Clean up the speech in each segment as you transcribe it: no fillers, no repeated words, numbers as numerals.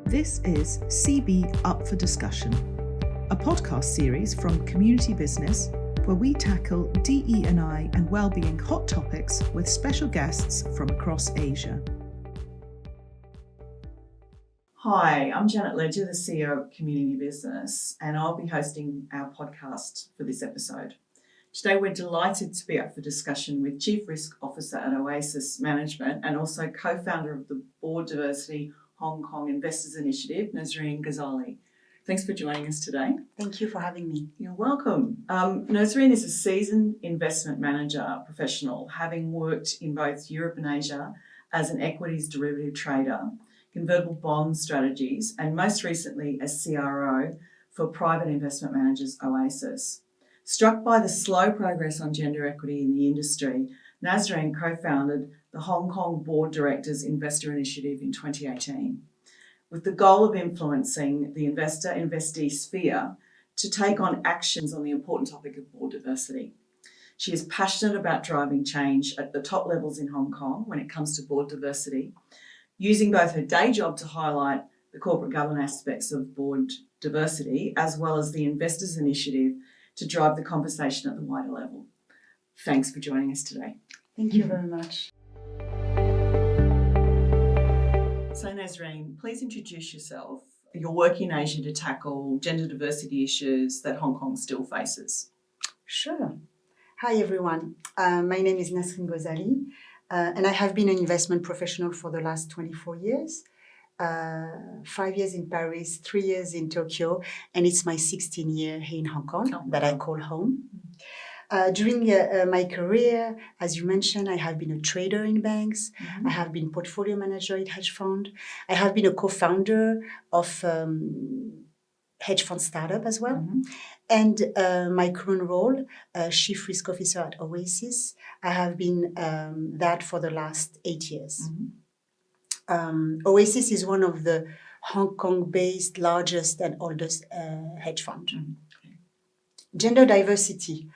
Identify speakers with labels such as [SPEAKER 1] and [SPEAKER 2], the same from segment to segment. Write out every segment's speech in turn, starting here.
[SPEAKER 1] This is CB Up for Discussion, a podcast series from Community Business where we tackle DE&I and wellbeing hot topics with special guests from across Asia. Hi, I'm Janet Ledger, the CEO of Community Business, and I'll be hosting our podcast for this episode. Today we're delighted to be up for discussion with Chief Risk Officer at Oasis Management and also co-founder of the Board Diversity Hong Kong Investors Initiative, Nasrine Ghozali. Thanks for joining us today.
[SPEAKER 2] Thank you for having me.
[SPEAKER 1] You're welcome. Nasrine is a seasoned investment manager professional, having worked in both Europe and Asia as an equities derivative trader, convertible bond strategies, and most recently as CRO for private investment managers Oasis. Struck by the slow progress on gender equity in the industry, Nasrine co-founded the Hong Kong Board Directors Investor Initiative in 2018, with the goal of influencing the investor-investee sphere to take on actions on the important topic of board diversity. She is passionate about driving change at the top levels in Hong Kong when it comes to board diversity, using both her day job to highlight the corporate governance aspects of board diversity, as well as the Investors Initiative to drive the conversation at the wider level. Thanks for joining us today.
[SPEAKER 2] Thank you very much.
[SPEAKER 1] So Nasrine, please introduce yourself. You're working in Asia to tackle gender diversity issues that Hong Kong still faces.
[SPEAKER 2] Sure. Hi everyone. My name is Nasrine Ghozali, and I have been an investment professional for the last 24 years. 5 years in Paris, 3 years in Tokyo, and it's my 16th year here in Hong Kong that I call home. During my career, as you mentioned, I have been a trader in banks. I have been portfolio manager at hedge fund. I have been a co-founder of hedge fund startup as well. And my current role, Chief Risk Officer at Oasis, I have been that for the last 8 years. Oasis is one of the Hong Kong-based largest and oldest hedge fund. Gender diversity.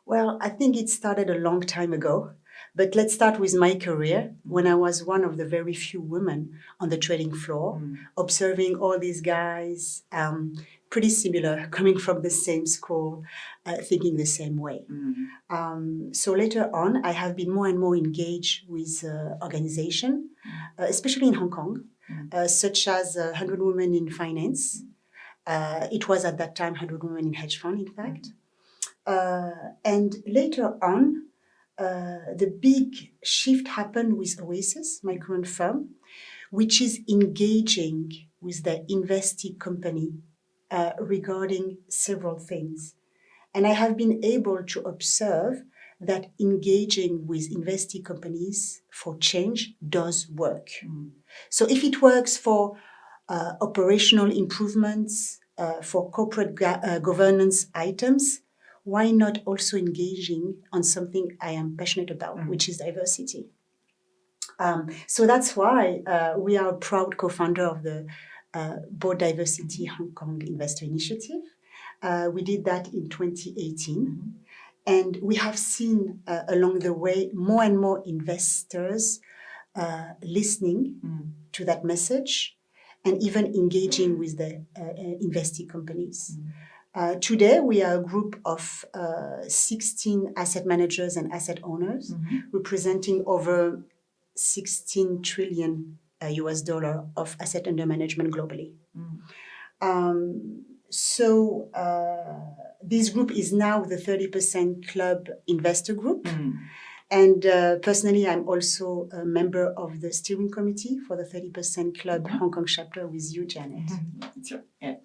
[SPEAKER 2] Well, I think it started a long time ago, but let's start with my career when I was one of the very few women on the trading floor, observing all these guys, pretty similar, coming from the same school, thinking the same way. So later on, I have been more and more engaged with organizations, especially in Hong Kong, such as 100 Women in Finance. It was at that time 100 Women in Hedge Fund, in fact. And later on, the big shift happened with Oasis, my current firm, which is engaging with the investee company regarding several things. And I have been able to observe that engaging with investee companies for change does work. So if it works for operational improvements, for corporate governance items, why not also engaging on something I am passionate about, which is diversity? So that's why we are a proud co-founder of the Board Diversity Hong Kong Investor Initiative. We did that in 2018. And we have seen along the way more and more investors listening to that message and even engaging with the investee companies. Today, we are a group of 16 asset managers and asset owners, representing over 16 trillion US dollar of asset under management globally. So this group is now the 30% Club Investor Group. And personally, I'm also a member of the steering committee for the 30% Club Hong Kong chapter with you, Janet.
[SPEAKER 1] That's right. Yeah.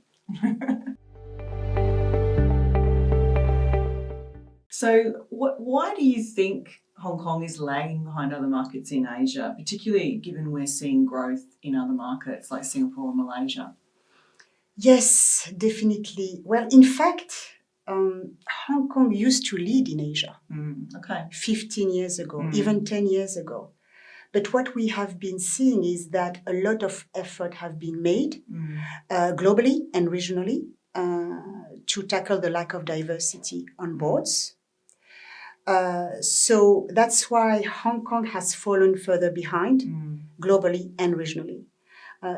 [SPEAKER 1] So why do you think Hong Kong is lagging behind other markets in Asia, particularly given we're seeing growth in other markets like Singapore and Malaysia?
[SPEAKER 2] Yes, definitely. Well, in fact, Hong Kong used to lead in Asia 15 years ago, even 10 years ago. But what we have been seeing is that a lot of effort have been made globally and regionally to tackle the lack of diversity on boards. So that's why Hong Kong has fallen further behind globally and regionally.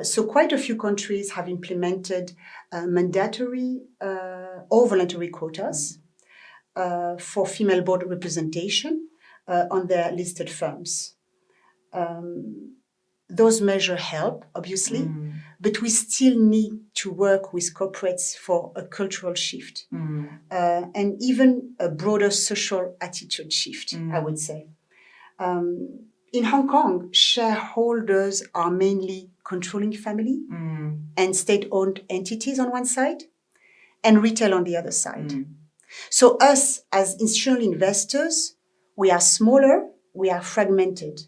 [SPEAKER 2] So quite a few countries have implemented mandatory or voluntary quotas for female board representation on their listed firms. Those measures help, obviously, but we still need to work with corporates for a cultural shift and even a broader social attitude shift, I would say. In Hong Kong, shareholders are mainly controlling family and state-owned entities on one side and retail on the other side. So us as institutional investors, we are smaller, we are fragmented.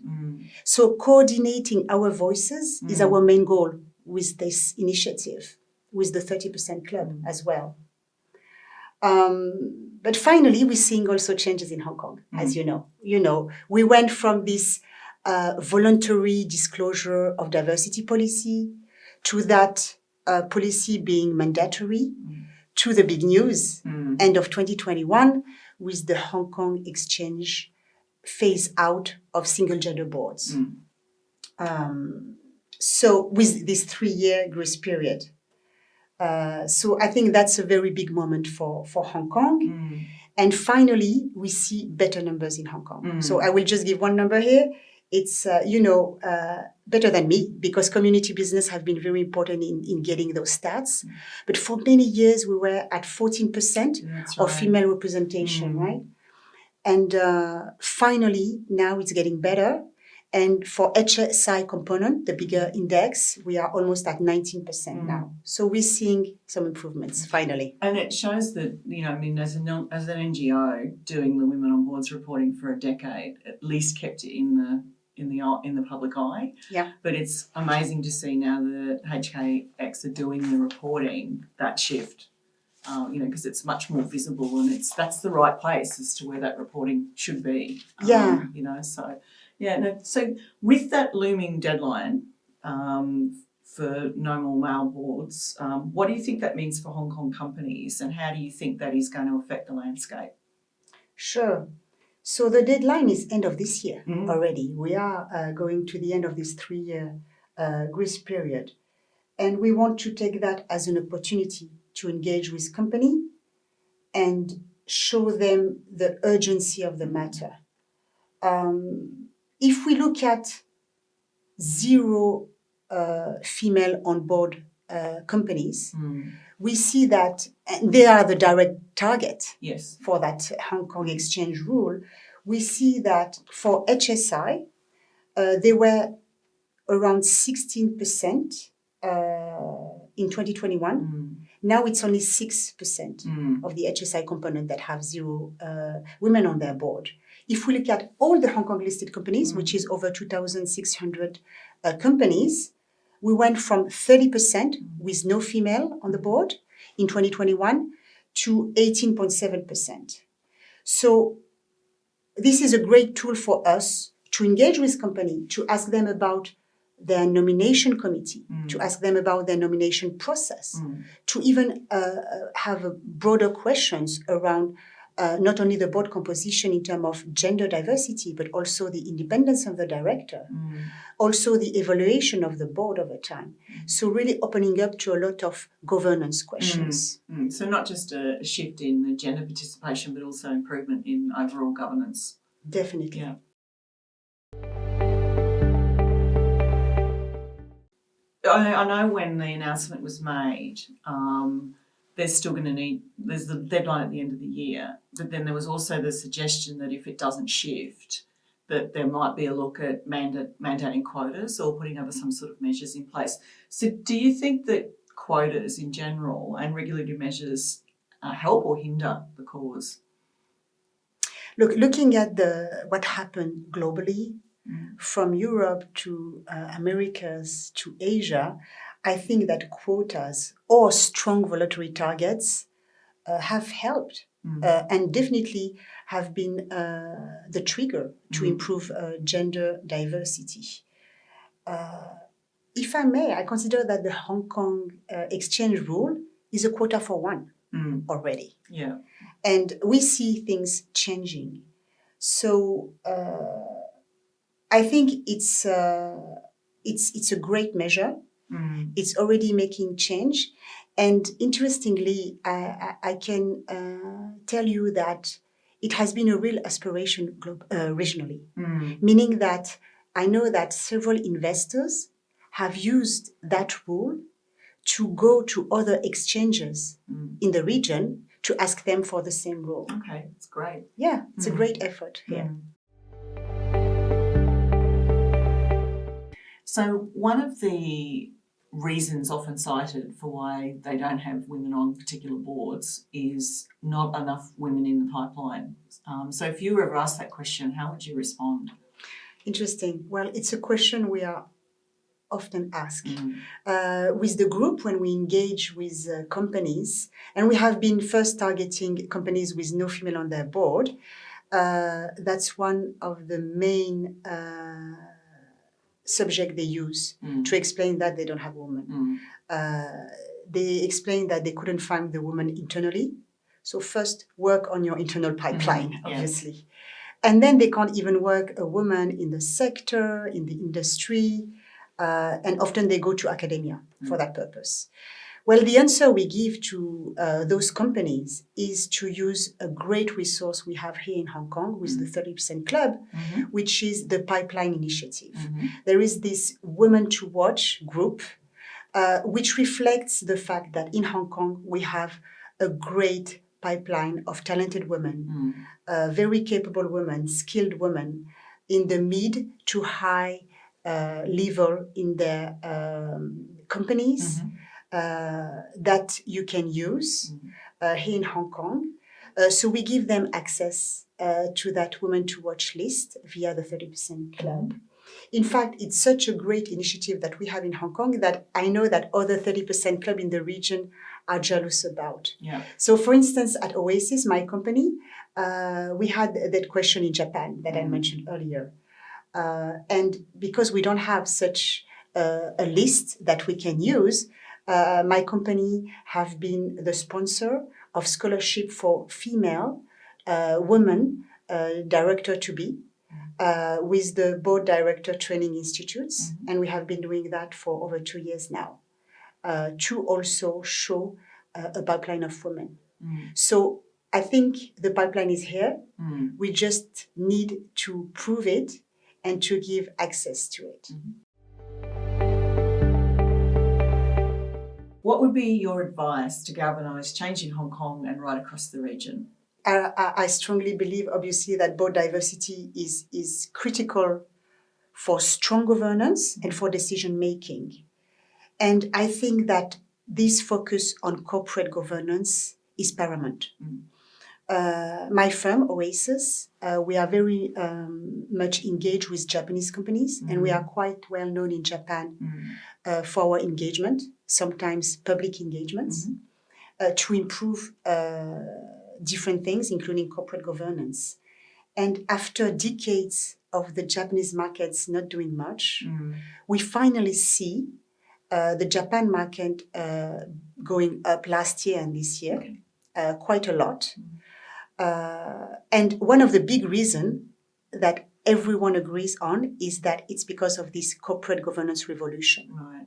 [SPEAKER 2] So coordinating our voices is our main goal with this initiative, with the 30% Club as well. But finally, we're seeing also changes in Hong Kong, as you know. We went from this voluntary disclosure of diversity policy to that policy being mandatory, to the big news, end of 2021, with the Hong Kong Exchange phase out of single gender boards. So with this 3-year grace period. So I think that's a very big moment for Hong Kong. And finally, we see better numbers in Hong Kong. So I will just give one number here. It's, better than me, because community business have been very important in getting those stats. But for many years, we were at 14% of female representation, right? And finally, now it's getting better. And for HSI component, the bigger index, we are almost at 19% now. So we're seeing some improvements, finally.
[SPEAKER 1] And it shows that, as an NGO doing the Women on Boards reporting for a decade, at least kept it in the public eye.
[SPEAKER 2] Yeah.
[SPEAKER 1] But it's amazing to see now that HKEX are doing the reporting, that shift. Because it's much more visible, and that's the right place as to where that reporting should be. So with that looming deadline for no more male boards, what do you think that means for Hong Kong companies, and how do you think that is going to affect the landscape?
[SPEAKER 2] Sure. So the deadline is end of this year already. We are going to the end of this 3-year grace period, and we want to take that as an opportunity to engage with company and show them the urgency of the matter. If we look at 0 female on board companies, we see that they are the direct target for that Hong Kong Exchange rule. We see that for HSI, they were around 16% in 2021. Now it's only 6% of the HSI component that have 0 women on their board. If we look at all the Hong Kong listed companies, which is over 2,600 companies, we went from 30% with no female on the board in 2021 to 18.7%. So this is a great tool for us to engage with company, to ask them about their nomination committee, to ask them about their nomination process, to even have broader questions around not only the board composition in terms of gender diversity, but also the independence of the director, also the evaluation of the board over time. So really opening up to a lot of governance questions.
[SPEAKER 1] So not just a shift in the gender participation, but also improvement in overall governance.
[SPEAKER 2] Definitely.
[SPEAKER 1] Yeah. I know when the announcement was made, there's the deadline at the end of the year, but then there was also the suggestion that if it doesn't shift, that there might be a look at mandating quotas or putting other some sort of measures in place. So do you think that quotas in general and regulatory measures help or hinder the cause?
[SPEAKER 2] Look, looking at what happened globally, from Europe to Americas to Asia, I think that quotas or strong voluntary targets have helped and definitely have been the trigger to improve gender diversity. If I may, I consider that the Hong Kong Exchange rule is a quota for one already.
[SPEAKER 1] Yeah.
[SPEAKER 2] And we see things changing. So I think it's a great measure. It's already making change. And interestingly, I can tell you that it has been a real aspiration regionally, meaning that I know that several investors have used that rule to go to other exchanges in the region to ask them for the same role.
[SPEAKER 1] Okay, it's great.
[SPEAKER 2] Yeah, it's a great effort here.
[SPEAKER 1] So one of the reasons often cited for why they don't have women on particular boards is not enough women in the pipeline. So if you were ever asked that question, how would you respond?
[SPEAKER 2] Interesting. Well, it's a question we are often asked. With the group, when we engage with companies, and we have been first targeting companies with no female on their board, that's one of the main subject they use to explain that they don't have women. They explain that they couldn't find the woman internally. So first, work on your internal pipeline, obviously. Yes. And then they can't even work a woman in the sector, in the industry, and often they go to academia for that purpose. Well, the answer we give to those companies is to use a great resource we have here in Hong Kong with the 30% Club, which is the Pipeline Initiative. There is this Women to Watch group, which reflects the fact that in Hong Kong we have a great pipeline of talented women, very capable women, skilled women in the mid to high level in their companies. That you can use here in Hong Kong. So we give them access to that Women to Watch list via the 30% Club. In fact, it's such a great initiative that we have in Hong Kong that I know that other 30% Club in the region are jealous about. Yeah. So for instance, at Oasis, my company, we had that question in Japan that I mentioned earlier. And because we don't have such a list that we can use, my company have been the sponsor of scholarship for female women director-to-be with the Board Director Training Institutes. And we have been doing that for over 2 years now to also show a pipeline of women. So I think the pipeline is here. We just need to prove it and to give access to it.
[SPEAKER 1] What would be your advice to galvanise change in Hong Kong and right across the region?
[SPEAKER 2] I strongly believe, obviously, that board diversity is critical for strong governance and for decision making. And I think that this focus on corporate governance is paramount. My firm, Oasis, we are very much engaged with Japanese companies, and we are quite well known in Japan for our engagement, sometimes public engagements, to improve different things, including corporate governance. And after decades of the Japanese markets not doing much, we finally see the Japan market going up last year and this year, quite a lot. And one of the big reasons that everyone agrees on is that it's because of this corporate governance revolution. Right.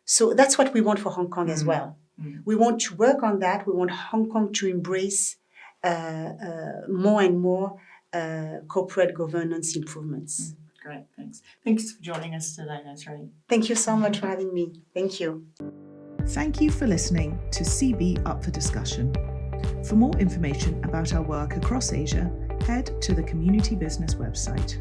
[SPEAKER 2] So that's what we want for Hong Kong as well. We want to work on that. We want Hong Kong to embrace more and more corporate governance improvements.
[SPEAKER 1] Great, thanks. Thanks for joining us today, Nasrine.
[SPEAKER 2] Thank you so much for having me. Thank you.
[SPEAKER 3] Thank you for listening to CB Up for Discussion. For more information about our work across Asia, head to the Community Business website.